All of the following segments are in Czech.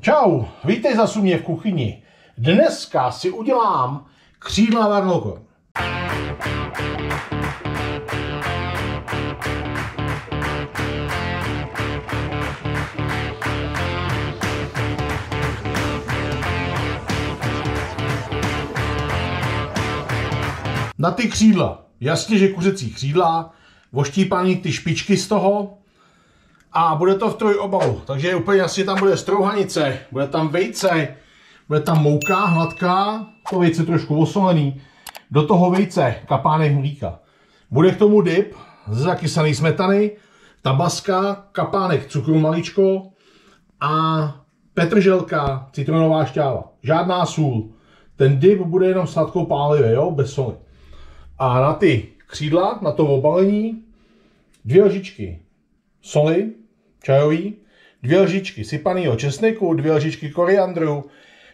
Čau, vítej zase u mě v kuchyni. Dneska si udělám křídla varlokorn. Na ty křídla, jasně, že kuřecí křídla, oštípaný ty špičky z toho a bude to v trojobalu, takže úplně jasně tam bude strouhanice, bude tam vejce, bude tam mouka hladká, to vejce trošku osolený, do toho vejce kapánek mlíka. Bude k tomu dip z zakysaný smetany, tabaska, kapánek cukru maličko a petrželka, citronová šťáva. Žádná sůl. Ten dip bude jenom sladkou pálivě, jo, bez soli. A na ty křídla, na to obalení, 2 lžičky soli, čajový, 2 lžičky sypaného česneku, 2 lžičky koriandru,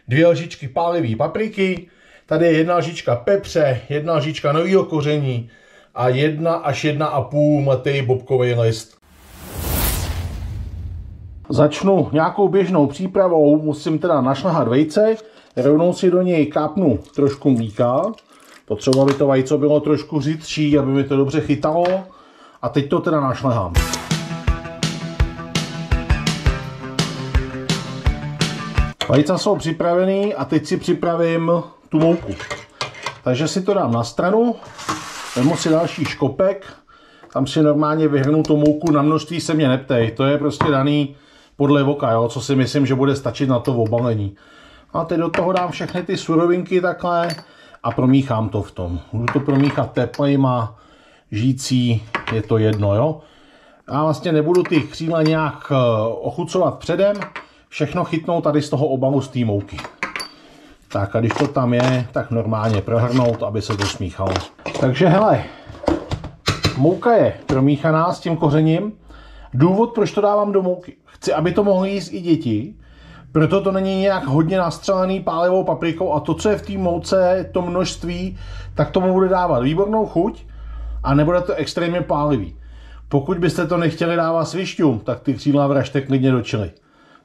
2 lžičky pálivé papriky, tady je 1 lžička pepře, 1 lžička nového koření a 1 až 1,5 mletý bobkový list. Začnu nějakou běžnou přípravou, musím teda našlahat vejce, rovnou si do něj kápnu trošku mlíka, potřeba, aby to vajco bylo trošku řidší, aby mi to dobře chytalo a teď to teda našlehám. Vajca jsou připravený a teď si připravím tu mouku. Takže si to dám na stranu, vezmu si další škopek, tam si normálně vyhrnu tu mouku, na množství se mě neptej, to je prostě daný podle voka, jo, co si myslím, že bude stačit na to obalení. A teď do toho dám všechny ty surovinky takhle a promíchám to v tom. Budu to promíchat teplejma, žící, je to jedno, jo. Já vlastně nebudu ty křídla nějak ochucovat předem, všechno chytnou tady z toho obalu z té mouky. Tak a když to tam je, tak normálně prohrnout, aby se to smíchalo. Takže hele, mouka je promíchaná s tím kořením. Důvod, proč to dávám do mouky. Chci, aby to mohly jíst i děti, proto to není nějak hodně nastřelený pálivou paprikou a to, co je v té mouce, to množství, tak tomu bude dávat výbornou chuť a nebude to extrémně pálivý. Pokud byste to nechtěli dávat svišťům, tak ty křídla vražte klidně do chili.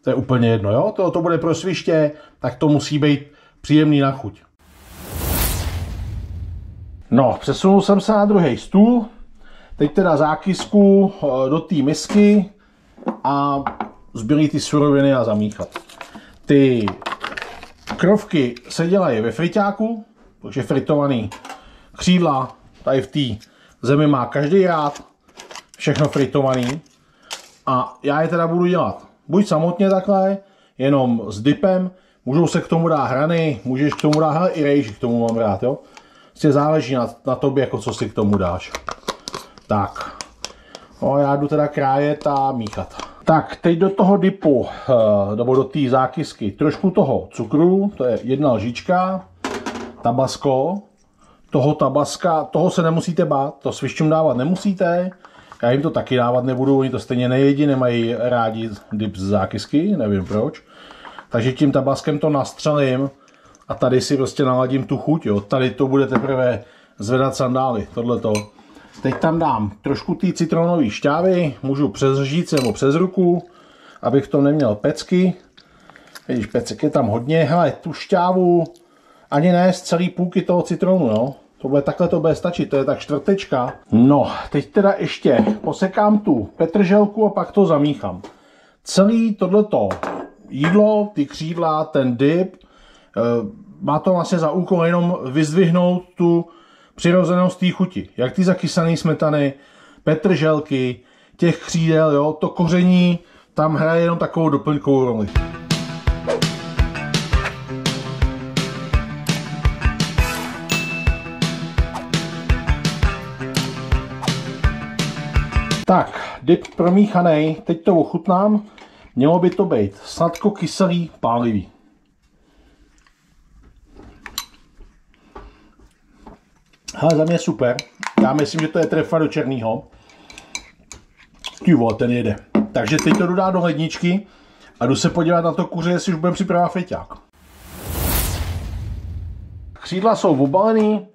To je úplně jedno, jo? To bude pro sviště, tak to musí být příjemný na chuť. No, přesunul jsem se na druhý stůl. Teď teda zákysku do té misky a zbylý ty suroviny a zamíchat. Ty krovky se dělají ve friťáku, protože fritovaný křídla tady v té zemi má každý rád, všechno fritovaný. A já je teda budu dělat buď samotně takhle, jenom s dipem, můžou se k tomu dát hrany, můžeš k tomu dát i rejži, k tomu mám rád, jo. Prostě záleží na tobě, jako co si k tomu dáš. Tak, no já jdu teda krájet a míchat. Tak, teď do toho dipu, nebo do té zákysky, trošku toho cukru, to je 1 lžička, tabasko, toho se nemusíte bát, to svišťům dávat nemusíte, já jim to taky dávat nebudu, oni to stejně nejedí, nemají rádi dip z zákysky, nevím proč. Takže tím tabaskem to nastřelím a tady si prostě naladím tu chuť, jo. Tady to bude teprve zvedat sandály, tohleto. Teď tam dám trošku té citronové šťávy, můžu přes lžíc nebo přes ruku, abych to neměl pecky. Vidíš, pecek je tam hodně, hele, tu šťávu ani ne z celý půlky toho citronu, jo. Takhle to bude stačit, to je tak čtvrtečka. No, teď teda ještě posekám tu petrželku a pak to zamíchám. Celý tohleto jídlo, ty křídla, ten dip, má to vlastně za úkol jenom vyzdvihnout tu přirozenost té chuti. Jak ty zakysané smetany, petrželky, těch křídel, jo, to koření tam hraje jenom takovou doplňkovou roli. Tak, dip promíchaný, teď to ochutnám, mělo by to být sladko-kyselý, pálivý. Hele, za mě super, já myslím, že to je trefa do černýho. Ty vole, ten jede. Takže teď to jdu dát do ledničky a jdu se podívat na to kuře, jestli už budeme připravovat friťák. Křídla jsou obalený,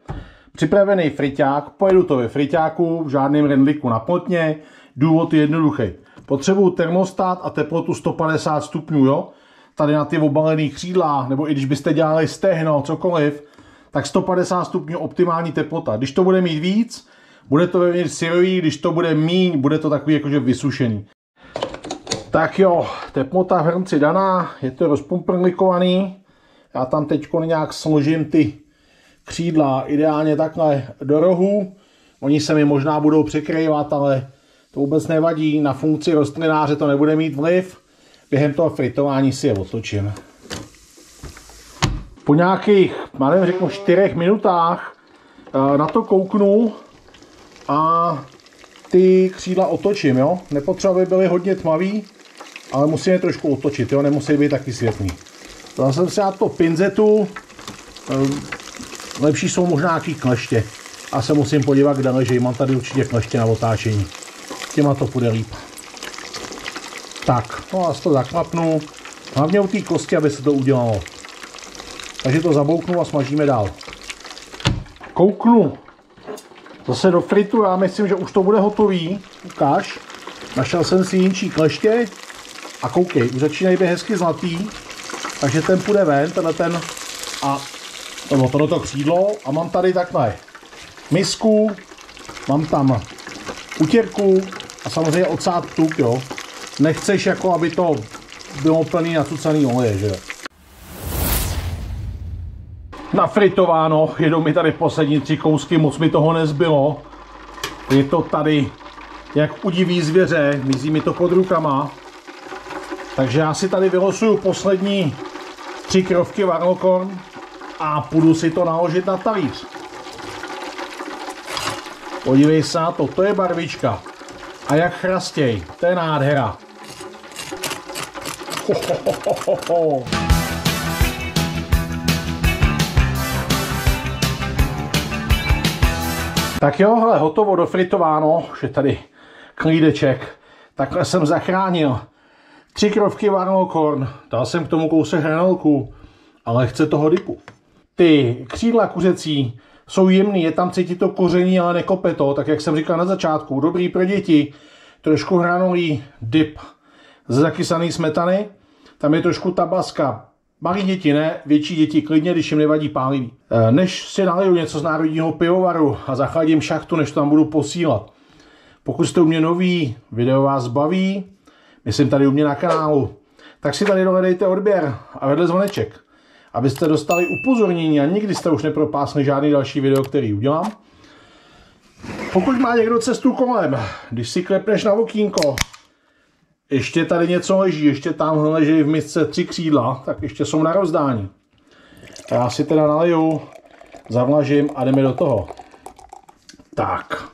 připravený friťák, pojedu to ve friťáku, v žádném rendliku na plotně, důvod je jednoduchý. Potřebuju termostat a teplotu 150 stupňů, jo. tady na ty obalené křídla, nebo i když byste dělali stehno, cokoliv, tak 150 stupňů optimální teplota. Když to bude mít víc, bude to vevnitř syrový, když to bude míň, bude to takový jakože vysušený. Tak jo, teplota v hrnci daná, je to rozpumprlikovaný. Já tam teď nějak složím ty křídla ideálně takhle do rohu. Oni se mi možná budou překrývat, ale to vůbec nevadí. Na funkci rostlináře to nebude mít vliv. Během toho fritování si je otočím. Po nějakých, já nevím, řeknu 4 minutách na to kouknu a ty křídla otočím, jo. Nepotřeba, aby byly hodně tmavý, ale musím je trošku otočit, jo. Nemusí být taky světlý. Dal jsem si na to pinzetu, lepší jsou možná nějaký kleště. A se musím podívat, kde leží. Mám tady určitě kleště na otáčení. Těma to půjde líp. Tak, no a to zaklapnu. Hlavně u té kosti, aby se to udělalo. Takže to zabouknu a smažíme dál. Kouknu zase do fritu, já myslím, že už to bude hotový. Ukáž. Našel jsem si jinčí kleště a koukej, už začínají být hezky zlatý. Takže ten půjde ven, tenhle ten a tohleto křídlo. A mám tady takhle misku, mám tam utěrku a samozřejmě ocát tuk, jo. Nechceš jako, aby to bylo plný nacucaný oleje, že jo. Nafritováno, jedou mi tady poslední 3 kousky, moc mi toho nezbylo. Je to tady jak u divý zvěře, mizí mi to pod rukama. Takže já si tady vylosuju poslední 3 krovky Warlocorn a půjdu si to naložit na talíř. Podívej se na to, to je barvička. A jak chrastěj, to je nádhera. Tak jo, hele, hotovo, dofritováno, už je tady klídeček. Takhle jsem zachránil 3 krovky Warlocorn, dal jsem k tomu kousek hranolku, ale chce toho dipu. Ty křídla kuřecí jsou jemný, je tam cítit to koření, ale nekope to, tak jak jsem říkal na začátku, dobrý pro děti, trošku hranolí dip ze zakysané smetany, tam je trošku tabaska. Malí děti ne, větší děti klidně, když jim nevadí pálivý. Než si naliju něco z národního pivovaru a zachladím šachtu, než to tam budu posílat. Pokud jste u mě nový, video vás baví, myslím tady u mě na kanálu, tak si tady dohledejte odběr a vedle zvoneček, abyste dostali upozornění a nikdy jste už nepropásli žádný další video, který udělám. Pokud má někdo cestu kolem, když si klepneš na okýnko, ještě tady něco leží, ještě tamhle leží v misce 3 křídla, tak ještě jsou na rozdání. A já si teda naliju, zavlažím a jdeme do toho. Tak.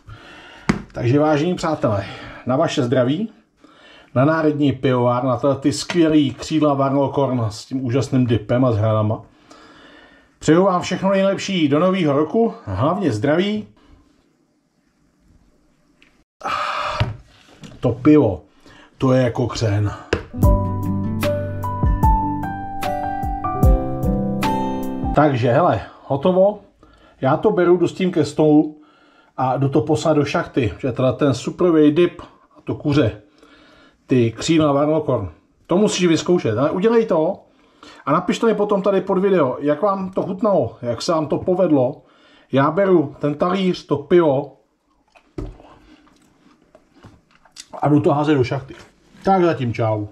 Takže vážení přátelé, na vaše zdraví, na národní pivovar, na ty skvělý křídla Warlocorn s tím úžasným dipem a s hranama. Přeju vám všechno nejlepší do nového roku, hlavně zdraví. To pivo, to je jako křen. Takže hele, hotovo. Já to beru, jdu s tím ke stolu a jdu to poslat do šachty, že teda ten suprový dip a to kuře, ty křídla Warlocorn, to musíš vyzkoušet, ale udělej to a napište mi potom tady pod video, jak vám to chutnalo, jak se vám to povedlo. Já beru ten talíř, to pivo a jdu to házet do šachty. Tak zatím čau.